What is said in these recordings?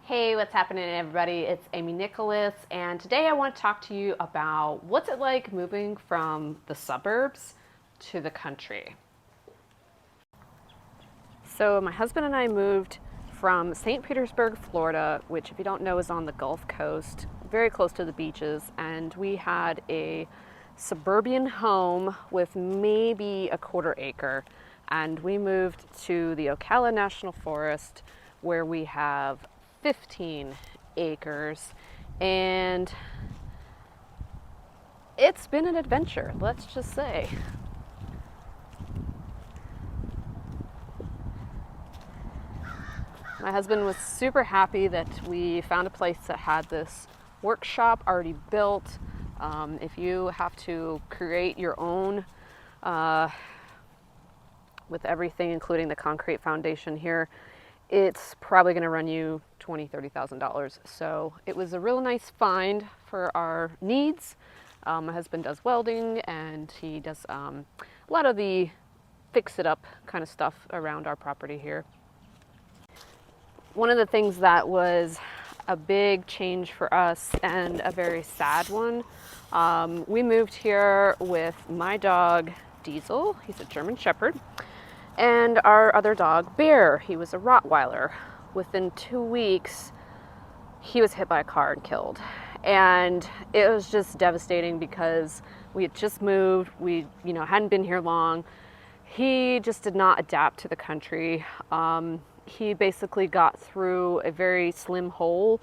Hey, what's happening, everybody? It's Amy Nicholas, and today I want to talk to you about what's it like moving from the suburbs to the country. So, my husband and I moved from St. Petersburg, Florida, which, if you don't know, is on the Gulf Coast, very close to the beaches, and we had a suburban home with maybe a quarter acre. And we moved to the Ocala National Forest, where we have 15 acres, and it's been an adventure, let's just say. My husband was super happy that we found a place that had this workshop already built. If you have to create your own with everything, including the concrete foundation here, it's probably going to run you $20,000–$30,000. So it was a real nice find for our needs. My husband does welding, and he does a lot of the fix-it-up kind of stuff around our property here. One of the things that was a big change for us and a very sad one, we moved here with my dog Diesel. He's a German Shepherd. And our other dog, Bear, he was a Rottweiler. Within 2 weeks, he was hit by a car and killed. And it was just devastating because we had just moved, we hadn't been here long. He just did not adapt to the country. He basically got through a very slim hole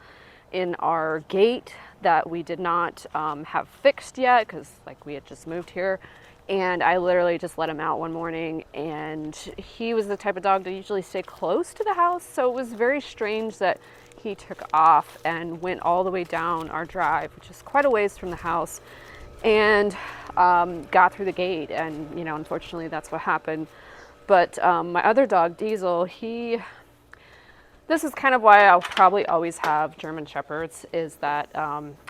in our gate that we did not have fixed yet because we had just moved here. And I literally just let him out one morning, and he was the type of dog to usually stay close to the house. So it was very strange that he took off and went all the way down our drive, which is quite a ways from the house, and got through the gate. And, unfortunately that's what happened. But my other dog, Diesel, this is kind of why I'll probably always have German Shepherds, is that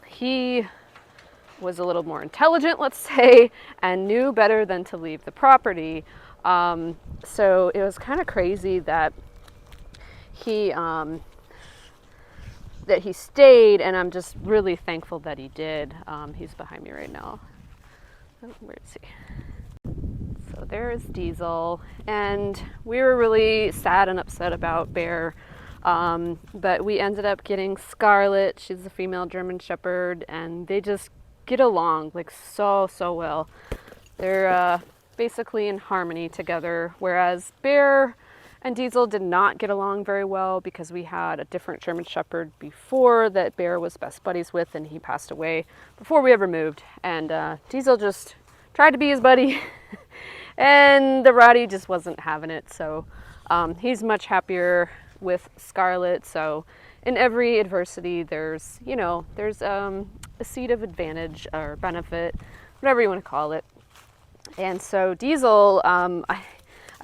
he was a little more intelligent, let's say, and knew better than to leave the property. So it was kind of crazy that he stayed, and I'm just really thankful that he did. He's behind me right now. Where is he? So there's Diesel, and we were really sad and upset about Bear. But we ended up getting Scarlet. She's a female German Shepherd, and they just get along so well. They're basically in harmony together, whereas Bear and Diesel did not get along very well because we had a different German Shepherd before that Bear was best buddies with, and he passed away before we ever moved. And Diesel just tried to be his buddy and the Roddy just wasn't having it. So he's much happier with Scarlet. So in every adversity, there's a seed of advantage or benefit, whatever you want to call it. And so Diesel, I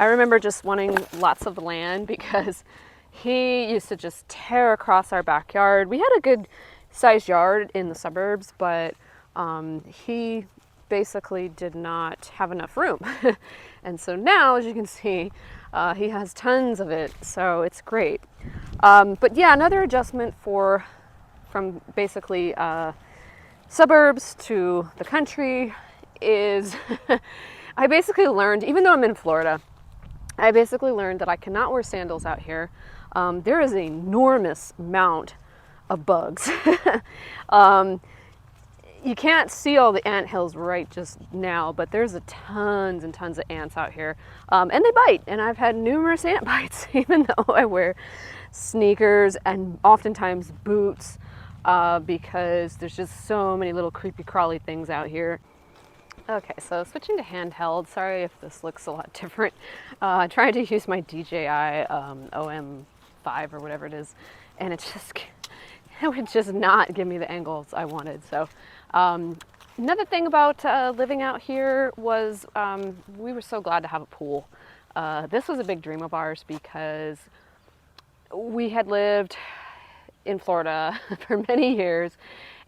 remember just wanting lots of land because he used to just tear across our backyard. We had a good sized yard in the suburbs, but he basically did not have enough room. And so now, as you can see, he has tons of it, so it's great. But yeah, another adjustment from basically suburbs to the country is I basically learned, even though I'm in Florida, I basically learned that I cannot wear sandals out here. There is an enormous amount of bugs. You can't see all the ant hills right just now, but there's tons and tons of ants out here. And they bite, and I've had numerous ant bites, even though I wear sneakers and oftentimes boots, because there's just so many little creepy crawly things out here. Okay, so switching to handheld. Sorry if this looks a lot different. Trying to use my DJI OM5 or whatever it is, and it would just not give me the angles I wanted. So another thing about living out here was we were so glad to have a pool. This was a big dream of ours because we had lived in Florida for many years,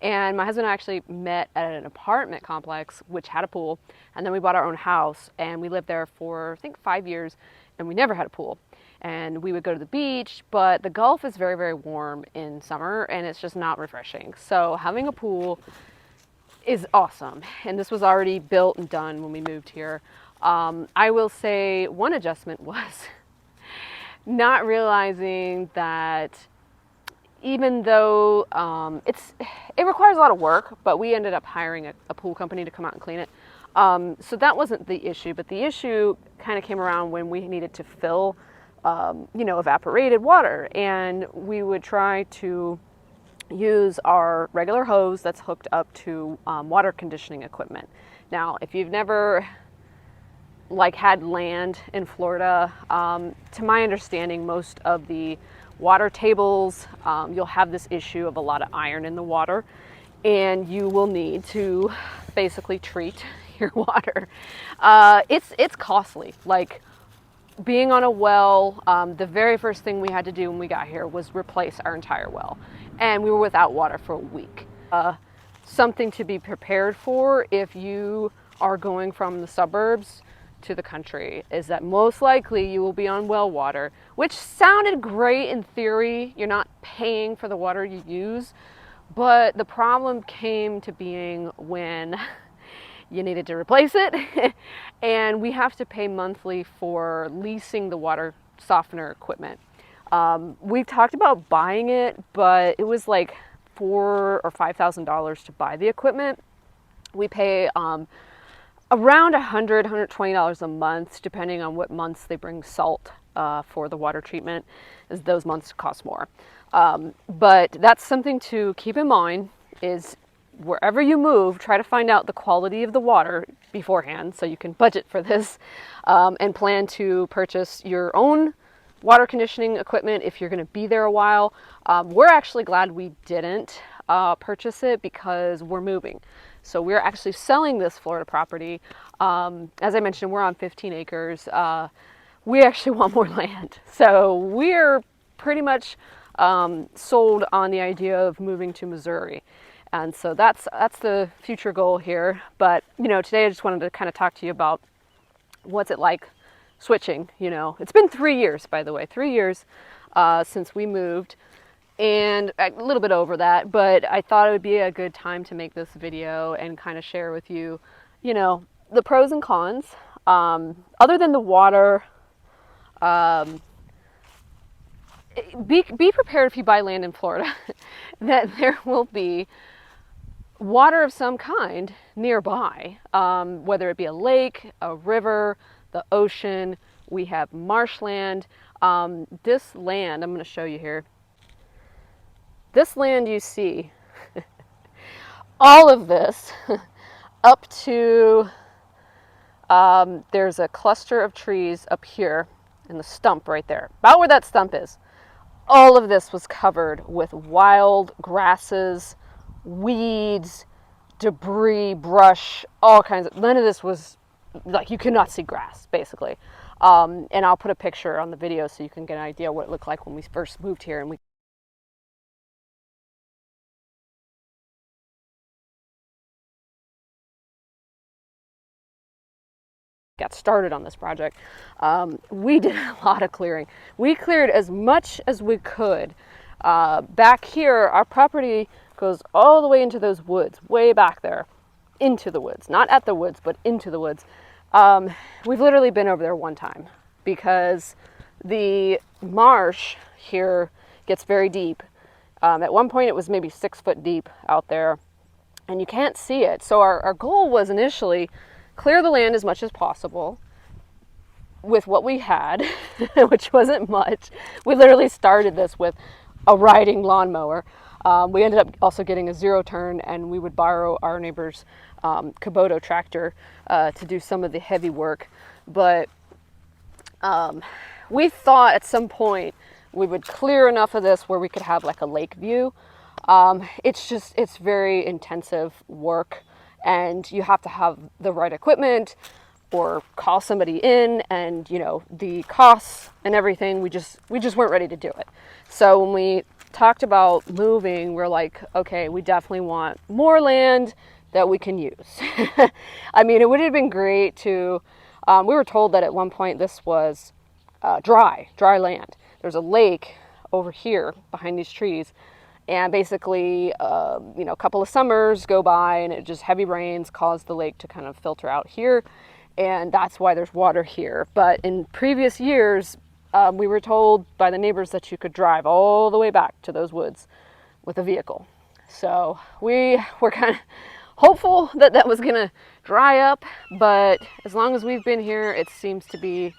and my husband and I actually met at an apartment complex which had a pool, and then we bought our own house and we lived there for I think 5 years, and we never had a pool. and we would go to the beach, but the Gulf is very, very warm in summer and it's just not refreshing. So having a pool is awesome. And this was already built and done when we moved here. I will say one adjustment was not realizing that even though it requires a lot of work, but we ended up hiring a pool company to come out and clean it. So that wasn't the issue, but the issue kind of came around when we needed to fill, evaporated water, and we would try to use our regular hose that's hooked up to water conditioning equipment. Now, if you've never had land in Florida, to my understanding, most of the water tables, you'll have this issue of a lot of iron in the water, and you will need to basically treat your water. It's costly. Like being on a well, the very first thing we had to do when we got here was replace our entire well, and we were without water for a week. Something to be prepared for if you are going from the suburbs to the country is that most likely you will be on well water, which sounded great in theory. You're not paying for the water you use, but the problem came to being when you needed to replace it and we have to pay monthly for leasing the water softener equipment. We've talked about buying it, but it was like $4,000 or $5,000 to buy the equipment. We pay around $100, $120 a month, depending on what months they bring salt for the water treatment, as those months cost more. But that's something to keep in mind is wherever you move, try to find out the quality of the water beforehand so you can budget for this and plan to purchase your own water conditioning equipment if you're going to be there a while. We're actually glad we didn't purchase it because we're moving. So we're actually selling this Florida property. As I mentioned, we're on 15 acres. We actually want more land. So we're pretty much sold on the idea of moving to Missouri. And so that's the future goal here. But, today I just wanted to kind of talk to you about what's it like switching. It's been 3 years, by the way, 3 years since we moved. And a little bit over that, but I thought it would be a good time to make this video and kind of share with you, the pros and cons. Other than the water, be prepared if you buy land in Florida that there will be water of some kind nearby, whether it be a lake, a river, the ocean. We have marshland. This land, I'm going to show you here. This land you see, all of this, up to, there's a cluster of trees up here in the stump right there, about where that stump is. All of this was covered with wild grasses, weeds, debris, brush, all kinds of, none of this was, you could not see grass, basically. And I'll put a picture on the video so you can get an idea what it looked like when we first moved here and we got started on this project. We did a lot of clearing. We cleared as much as we could. Back here, our property goes all the way into those woods, way back there, into the woods. Not at the woods, but into the woods. We've literally been over there one time because the marsh here gets very deep. At one point it was maybe 6 foot deep out there and you can't see it. So our goal was initially clear the land as much as possible with what we had, which wasn't much. We literally started this with a riding lawnmower. We ended up also getting a zero turn, and we would borrow our neighbor's Kubota tractor to do some of the heavy work. But we thought at some point we would clear enough of this where we could have like a lake view. It's very intensive work, and you have to have the right equipment or call somebody in, and the costs and everything, we just weren't ready to do it. So when we talked about moving, we're like, okay, we definitely want more land that we can use. I mean, it would have been great to, we were told that at one point this was dry land. There's a lake over here behind these trees, and basically, a couple of summers go by and it just heavy rains cause the lake to kind of filter out here, and that's why there's water here. But in previous years, we were told by the neighbors that you could drive all the way back to those woods with a vehicle. So we were kind of hopeful that that was going to dry up, but as long as we've been here, it seems to be,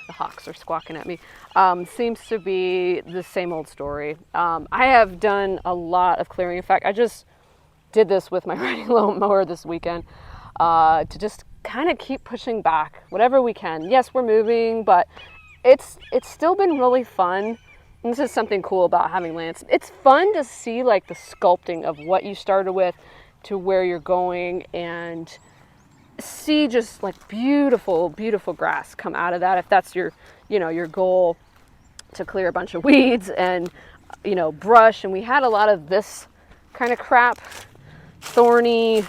the hawks are squawking at me, seems to be the same old story. I have done a lot of clearing. In fact, I just did this with my riding lawnmower this weekend to just kind of keep pushing back whatever we can. Yes, we're moving, but it's still been really fun. And this is something cool about having land. It's fun to see like the sculpting of what you started with to where you're going, and see just like beautiful grass come out of that. If that's your goal, to clear a bunch of weeds and brush. And we had a lot of this kind of crap, thorny,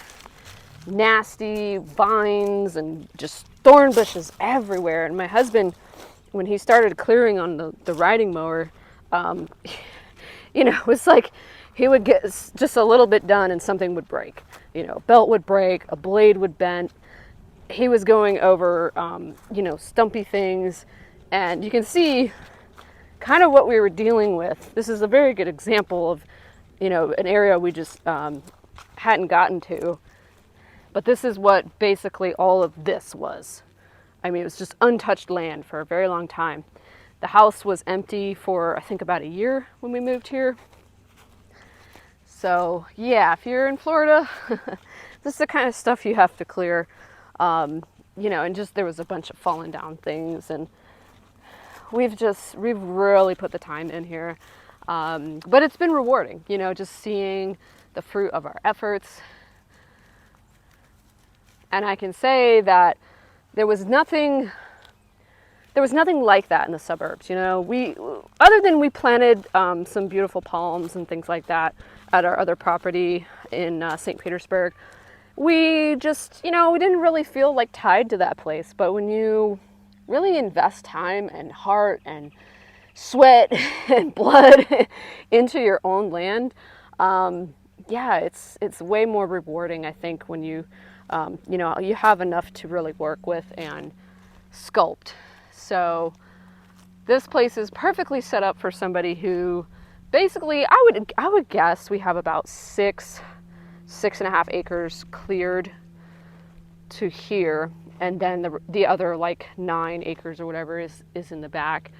nasty vines and just thorn bushes everywhere. And my husband, when he started clearing on the riding mower, it was like he would get just a little bit done and something would break. A belt would break, a blade would bend. He was going over, stumpy things, and you can see kind of what we were dealing with. This is a very good example of, an area we just hadn't gotten to. But this is what basically all of this was. I mean, it was just untouched land for a very long time. The house was empty for, I think, about a year when we moved here. So, yeah, if you're in Florida, this is the kind of stuff you have to clear. And just there was a bunch of fallen down things, and we've really put the time in here. But it's been rewarding, just seeing the fruit of our efforts. And I can say that there was nothing like that in the suburbs. Other than we planted some beautiful palms and things like that at our other property in St. Petersburg. We just, we didn't really feel like tied to that place. But when you really invest time and heart and sweat and blood into your own land, it's way more rewarding, I think, when you you have enough to really work with and sculpt. So this place is perfectly set up for somebody who basically, I would guess we have about 6.5 acres cleared to here, and then the other like 9 acres or whatever is in the back.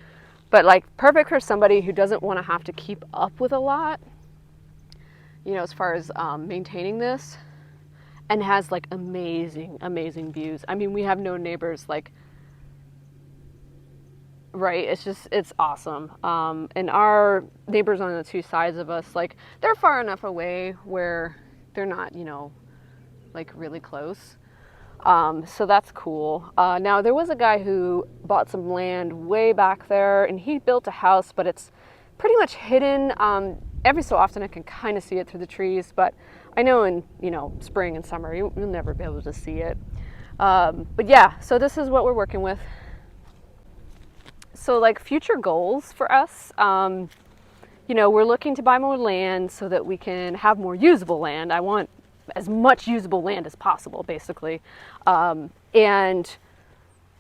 But like perfect for somebody who doesn't want to have to keep up with a lot, as far as maintaining this, and has like amazing views. I mean, we have no neighbors, like, right? It's awesome. And our neighbors on the two sides of us, like, they're far enough away where they're not, like really close. So that's cool. Now there was a guy who bought some land way back there, and he built a house, but it's pretty much hidden. Every so often I can kind of see it through the trees, but I know in, spring and summer, you'll never be able to see it. But yeah, so this is what we're working with. So like future goals for us, we're looking to buy more land so that we can have more usable land. I want as much usable land as possible, basically. And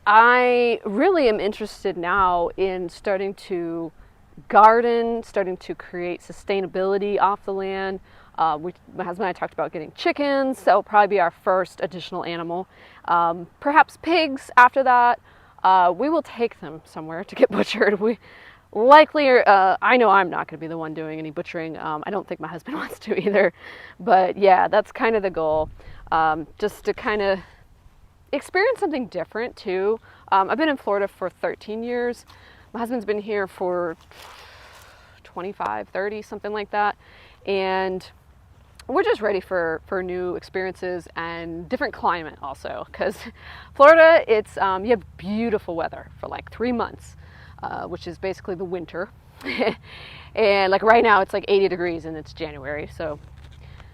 I really am interested now in starting to garden, starting to create sustainability off the land. My husband and I talked about getting chickens. That will probably be our first additional animal. Perhaps pigs after that. We will take them somewhere to get butchered. We likely, I know I'm not going to be the one doing any butchering. I don't think my husband wants to either. But yeah, that's kind of the goal. Just to kind of experience something different too. I've been in Florida for 13 years. My husband's been here for 25, 30, something like that. And we're just ready for new experiences and different climate also, because Florida, it's you have beautiful weather for like 3 months, which is basically the winter. And like right now it's like 80 degrees and it's January, so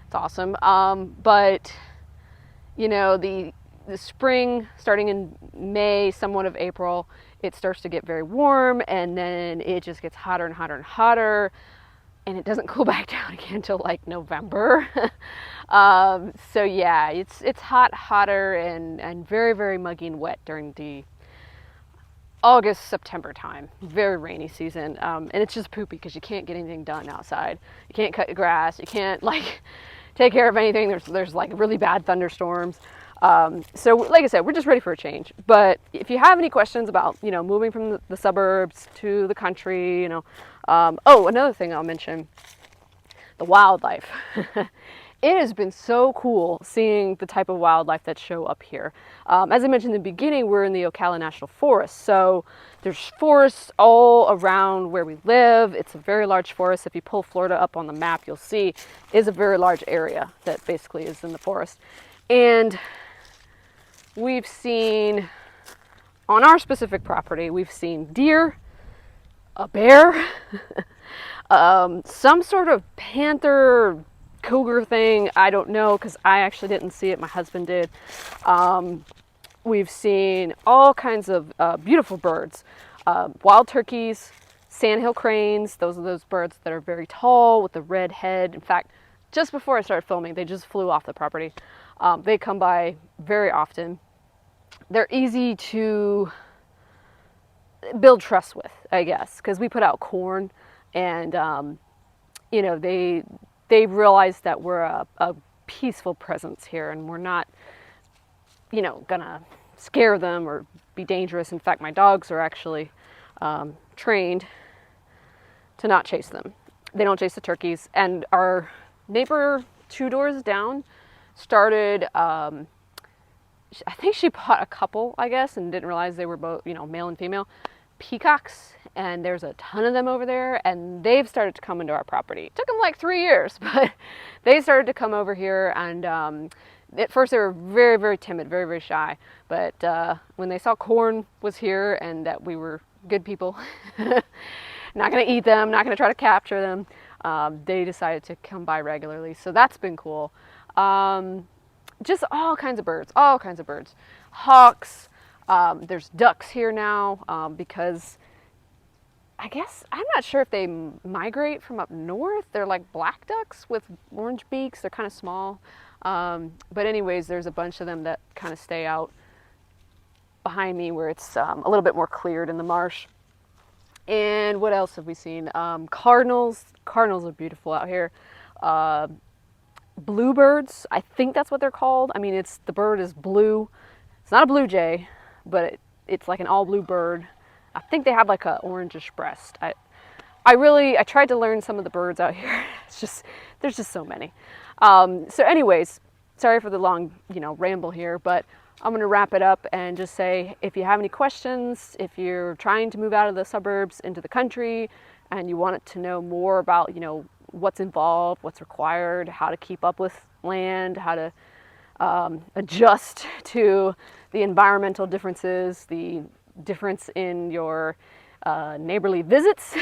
it's awesome. But the the spring, starting in May, somewhat of April, it starts to get very warm, and then it just gets hotter and hotter and hotter, and it doesn't cool back down again until like November. So yeah, it's hotter, and very, very muggy and wet during the August, September time. Very rainy season, and it's just poopy because you can't get anything done outside. You can't cut the grass. You can't like take care of anything. There's like really bad thunderstorms. So like I said, we're just ready for a change. But if you have any questions about, moving from the suburbs to the country, oh, another thing I'll mention, the wildlife. It has been so cool seeing the type of wildlife that show up here. As I mentioned in the beginning, we're in the Ocala National Forest. So there's forests all around where we live. It's a very large forest. If you pull Florida up on the map, you'll see it is a very large area that basically is in the forest. And we've seen, on our specific property, we've seen deer, a bear, some sort of panther, cougar thing. I don't know because I actually didn't see it. My husband did. We've seen all kinds of beautiful birds, wild turkeys, sandhill cranes. Those are those birds that are very tall with the red head. In fact, just before I started filming, they just flew off the property. They come by very often. They're easy to build trust with, I guess, because we put out corn, and they realize that we're a peaceful presence here, and we're not, gonna scare them or be dangerous. In fact, my dogs are actually trained to not chase them. They don't chase the turkeys. And our neighbor 2 doors down started, I think she bought a couple, I guess, and didn't realize they were both, male and female peacocks, and there's a ton of them over there, and they've started to come into our property. It took them like 3 years, but they started to come over here, and at first they were very, very timid, very, very shy, but when they saw corn was here and that we were good people, not going to eat them, not going to try to capture them, they decided to come by regularly. So that's been cool. Just all kinds of birds, hawks. There's ducks here now, because I guess, I'm not sure if they migrate from up north. They're like black ducks with orange beaks. They're kind of small. But anyways, there's a bunch of them that kind of stay out behind me where it's a little bit more cleared in the marsh. And what else have we seen? Cardinals. Cardinals are beautiful out here. Bluebirds, I think that's what they're called. I mean, the bird is blue. It's not a blue jay, but it's like an all blue bird. I think they have like a orangish breast. I tried to learn some of the birds out here. There's just so many. So anyways, sorry for the long, ramble here, but I'm going to wrap it up and just say, if you have any questions, if you're trying to move out of the suburbs into the country and you want to know more about, what's involved, what's required, how to keep up with land, how to adjust to the environmental differences, the difference in your neighborly visits,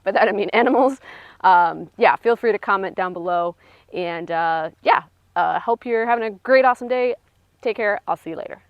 by that I mean animals, feel free to comment down below. And hope you're having a great, awesome day. Take care. I'll see you later.